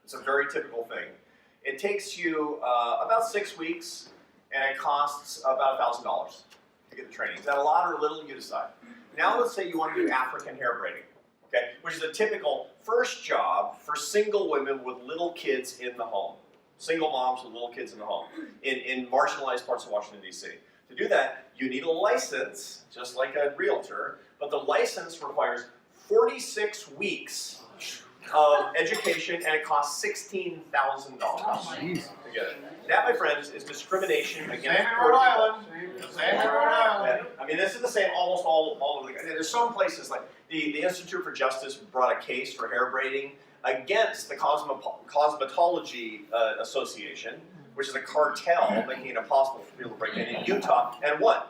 It's a very typical thing. It takes you about 6 weeks, and it costs about $1,000 to get the training. Is that a lot or a little? You decide. Now let's say you want to do African hair braiding, okay, which is a typical first job for single women with little kids in the home. Single moms with little kids in the home in marginalized parts of Washington, D.C. To do that, you need a license, just like a realtor, but the license requires 46 weeks of education, and it costs $16,000 to get it. That, my friends, is discrimination against poor people. Same in Rhode Island. I mean, this is the same almost all over the. There's some places like the Institute for Justice brought a case for hair braiding against the Cosmetology Association, which is a cartel making it impossible for people to break in Utah, and won.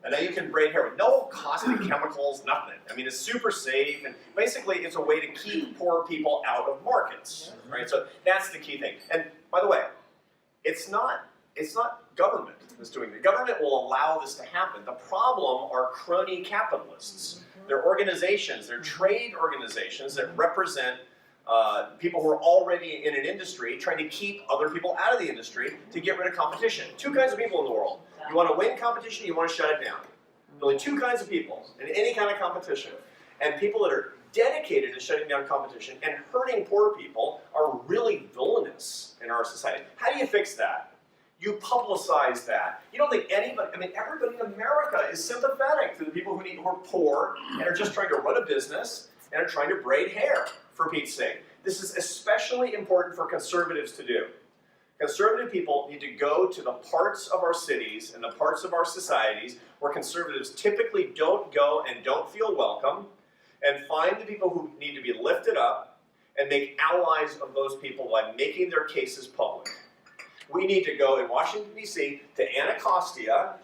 And now you can braid hair with no caustic chemicals, nothing. I mean, it's super safe, and basically it's a way to keep poor people out of markets, right? So that's the key thing. And by the way, it's not government that's doing it. The government will allow this to happen. The problem are crony capitalists. They're organizations, they're trade organizations that represent people who are already in an industry trying to keep other people out of the industry to get rid of competition. Two kinds of people in the world. You want to win competition, you want to shut it down. Only two kinds of people in any kind of competition. And people that are dedicated to shutting down competition and hurting poor people are really villainous in our society. How do you fix that? You publicize that. You don't think anybody, I mean, everybody in America is sympathetic to the people who are poor and are just trying to run a business and are trying to braid hair, for Pete's sake. This is especially important for conservatives to do. Conservative people need to go to the parts of our cities and the parts of our societies where conservatives typically don't go and don't feel welcome, and find the people who need to be lifted up and make allies of those people by making their cases public. We need to go in Washington, D.C. to Anacostia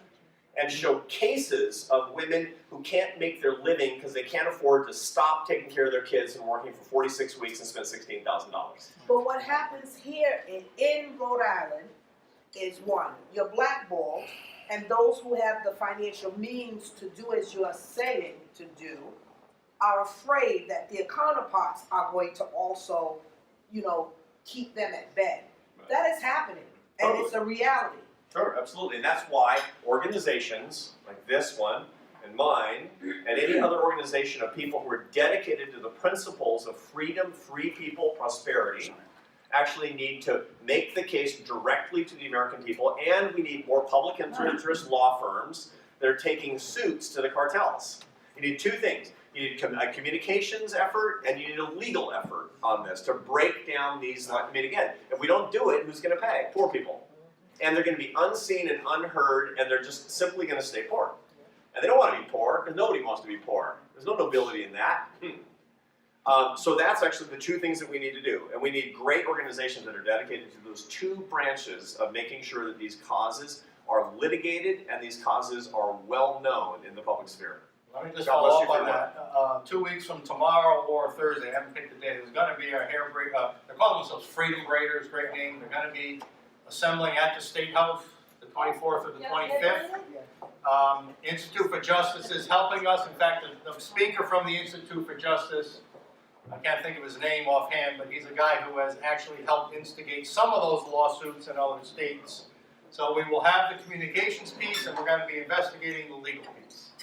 and show cases of women who can't make their living because they can't afford to stop taking care of their kids and working for 46 weeks and spend $16,000. But what happens here in Rhode Island is one, you're blackballed, and those who have the financial means to do as you are saying to do are afraid that their counterparts are going to also, keep them at bay. Right. That is happening, and it's a reality. Sure, absolutely, and that's why organizations like this one and mine and any other organization of people who are dedicated to the principles of freedom, free people, prosperity actually need to make the case directly to the American people, and we need more public interest law firms that are taking suits to the cartels. You need two things. You need a communications effort, and you need a legal effort on this to break down these. I mean, again, if we don't do it, who's going to pay? Poor people. And they're going to be unseen and unheard, and they're just simply going to stay poor. And they don't want to be poor, because nobody wants to be poor. There's no nobility in that. So that's actually the two things that we need to do. And we need great organizations that are dedicated to those two branches of making sure that these causes are litigated and these causes are well known in the public sphere. Let me just God follow bless up you on for that. 2 weeks from tomorrow or Thursday, I haven't picked the date, there's going to be a hair braid, they're calling themselves Freedom Braiders, great name. They're going to be assembling at the State House the 24th or the 25th. Institute for Justice is helping us. In fact, the speaker from the Institute for Justice, I can't think of his name offhand, but he's a guy who has actually helped instigate some of those lawsuits in other states. So we will have the communications piece, and we're going to be investigating the legal piece.